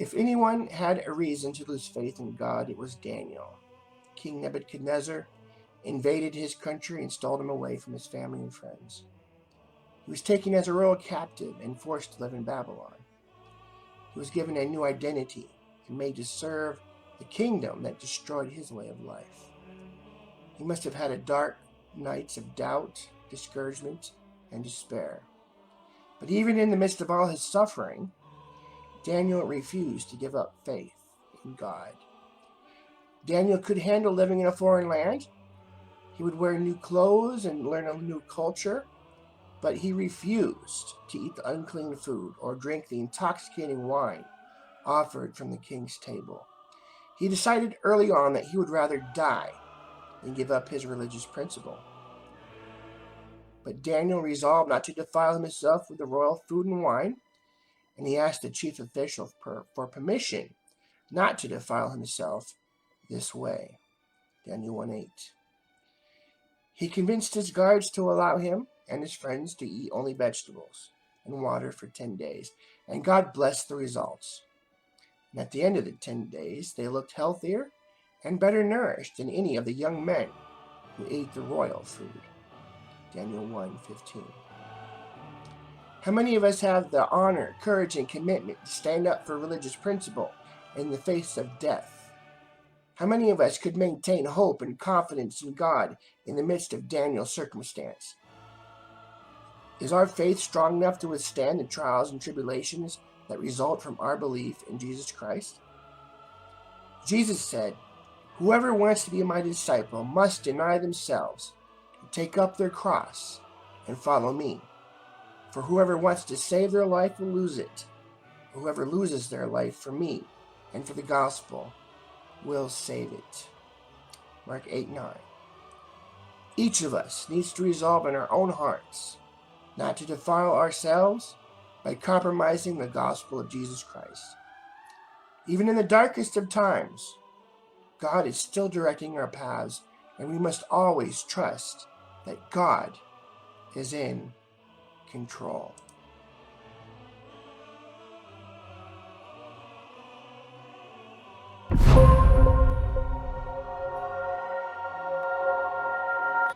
If anyone had a reason to lose faith in God, it was Daniel. King Nebuchadnezzar invaded his country and stole him away from his family and friends. He was taken as a royal captive and forced to live in Babylon. He was given a new identity and made to serve the kingdom that destroyed his way of life. He must have had a dark nights of doubt, discouragement, and despair. But even in the midst of all his suffering, Daniel refused to give up faith in God. Daniel could handle living in a foreign land. He would wear new clothes and learn a new culture, but he refused to eat the unclean food or drink the intoxicating wine offered from the king's table. He decided early on that he would rather die than give up his religious principle. But Daniel resolved not to defile himself with the royal food and wine, and he asked the chief official for permission not to defile himself this way. Daniel 1:8. He convinced his guards to allow him and his friends to eat only vegetables and water for 10 days, and God blessed the results. And at the end of the 10 days, they looked healthier and better nourished than any of the young men who ate the royal food. Daniel 1:15. How many of us have the honor, courage, and commitment to stand up for religious principle in the face of death? How many of us could maintain hope and confidence in God in the midst of Daniel's circumstance? Is our faith strong enough to withstand the trials and tribulations that result from our belief in Jesus Christ? Jesus said, "Whoever wants to be my disciple must deny themselves and take up their cross and follow me. For whoever wants to save their life will lose it. Whoever loses their life for me and for the gospel will save it." Mark 8:9. Each of us needs to resolve in our own hearts not to defile ourselves by compromising the gospel of Jesus Christ. Even in the darkest of times, God is still directing our paths, and we must always trust that God is in control.